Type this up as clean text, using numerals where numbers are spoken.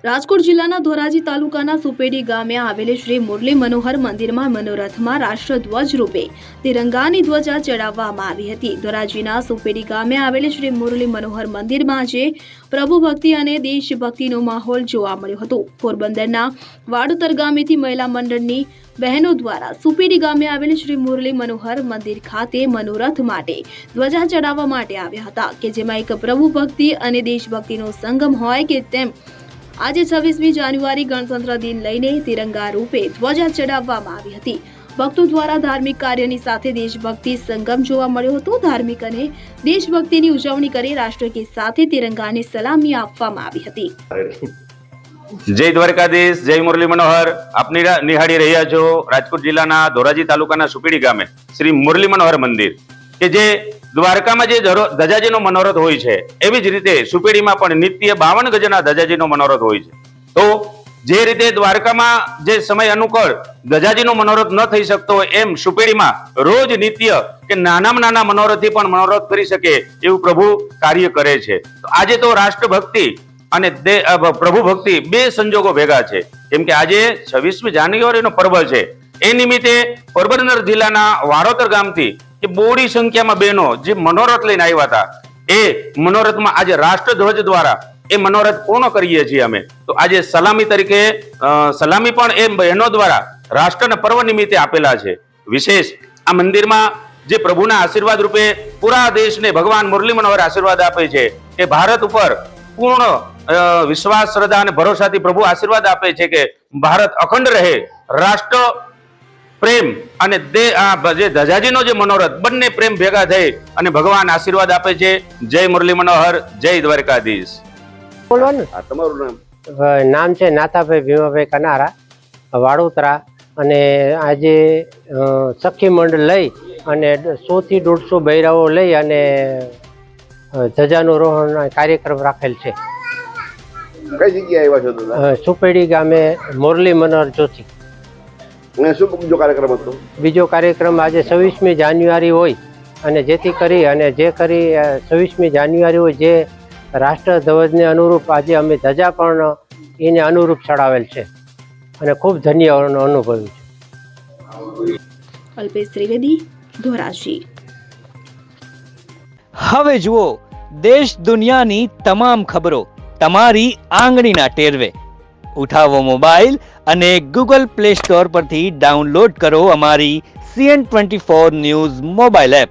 રાજકોટ જિલ્લાના ધોરાજી તાલુકાના સુપેડી ગામે આવેલ શ્રી મુરલી મનોહર મંદિરમાં મનોરથમાં રાષ્ટ્રધ્વજ રૂપે તિરંગાની ધ્વજા ચડાવવામાં આવી હતી। ધોરાજીના સુપેડી ગામે આવેલ શ્રી મુરલી મનોહર મંદિરમાં આજે પ્રભુ ભક્તિ અને દેશભક્તિનો માહોલ જોવા મળ્યો હતો। પોરબંદરના વાડોતર ગામેથી મહિલા મંડળની બહેનો દ્વારા સુપેડી ગામે આવેલ શ્રી મુરલી મનોહર મંદિર ખાતે મનોરથ માટે ધ્વજા ચડાવવા માટે આવ્યા હતા કે જેમાં એક પ્રભુ ભક્તિ અને દેશભક્તિનો સંગમ હોય કે તેમ આજે 26મી જાન્યુઆરી ગણતંત્ર દિન લઈને તિરંગા રૂપે ધ્વજા ચડાવવામાં આવી હતી। ભક્તો દ્વારા ધાર્મિક કાર્યની સાથે દેશભક્તિ સંગમ જોવા મળ્યો હતો। ધાર્મિક અને દેશભક્તિની ઉજવણી કરી રાષ્ટ્રગીત સાથે તિરંગાને સલામી આપવામાં આવી હતી। જય દ્વારકાધીશ, જય મુરલી મનોહર। આપ નિહાળી રહ્યા છો રાજકોટ જિલ્લાના ધોરાજી તાલુકાના સુપેડી ગામે શ્રી મુરલી મનોહર મંદિર કે જે દ્વારકામાં જે ધજાજીનો મનોરથ હોય છે એવી જ રીતે સુપેડીમાં પણ નિત્ય 52 ગજના ધજાજીનો મનોરથ હોય છે। તો જે રીતે દ્વારકામાં જે સમય અનુકૂળ ધજાજીનો મનોરથ ન થઈ શકતો હોય એમ સુપેડીમાં રોજ નિત્ય કે નાનામાં નાના મનોરથથી પણ મનોરથ કરી શકે એવું પ્રભુ કાર્ય કરે છે। તો આજે તો રાષ્ટ્રભક્તિ અને પ્રભુ ભક્તિ બે સંજોગો ભેગા છે, કેમ કે આજે 26મી જાન્યુઆરીનો પર્વ છે। એ નિમિત્તે પોરબંદર જિલ્લાના વાડોતર ગામથી કે બોડી સંખ્યામાં બહેનો જે મનોરથ લઈને આવ્યા હતા એ મનોરથમાં આજે રાષ્ટ્રધ્વજ દ્વારા એ મનોરથ પૂર્ણ કરીએ છીએ અમે। તો આજે સલામી તરીકે સલામી પણ એ બહેનો દ્વારા રાષ્ટ્રના પર્વ નિમિત્તે આપેલા છે। વિશેષ આ મંદિરમાં જે પ્રભુના આશીર્વાદ રૂપે પૂરા દેશને ભગવાન મુરલી મનોહર આશીર્વાદ આપે છે કે ભારત ઉપર પૂર્ણ વિશ્વાસ, શ્રદ્ધા અને ભરોસાથી પ્રભુ આશીર્વાદ આપે છે કે ભારત અખંડ રહે, રાષ્ટ્ર પ્રેમ અને જે ધજાજીનો જે મનોરથ બંને પ્રેમ ભેગા થઈ અને ભગવાન આશીર્વાદ આપે છે। જય મુરલી મનોહર, જય દ્વારકાધીશ। બોલો ને, તમારું નામ છે નાથાભાઈ ભીમાભાઈ કનારા, વાડોતરા। અને આજે સખી મંડળ લઈ અને 100 થી 150 બૈરાઓ લઈ અને ધજાનું રોહણ કાર્યક્રમ રાખેલ છે। કઈ જગ્યાએ આવ્યા છો તમે? સુપેડી ગામે મુરલી મનોહર જોશી। અને શું બીજો કાર્યક્રમ હતો? બીજો કાર્યક્રમ આજે 26મી જાન્યુઆરી હોય અને જેથી કરી અને જે કરી 26મી જાન્યુઆરી હોય જે રાષ્ટ્રધ્વજને અનુરૂપ આજે અમે ધજા પણ એને અનુરૂપ ચડાવેલ છે અને ખૂબ ધન્ય અનુભવ્યું છે। અલ્પેશ ત્રિવેદી, ધોરાજી। હવે જુઓ દેશ દુનિયાની તમામ ખબરો તમારી આંગળીના ટેરવે। ઉઠાવો મોબાઈલ અને ગૂગલ પ્લે સ્ટોર પરથી ડાઉનલોડ કરો અમારી CN24 ન્યૂઝ મોબાઈલ એપ।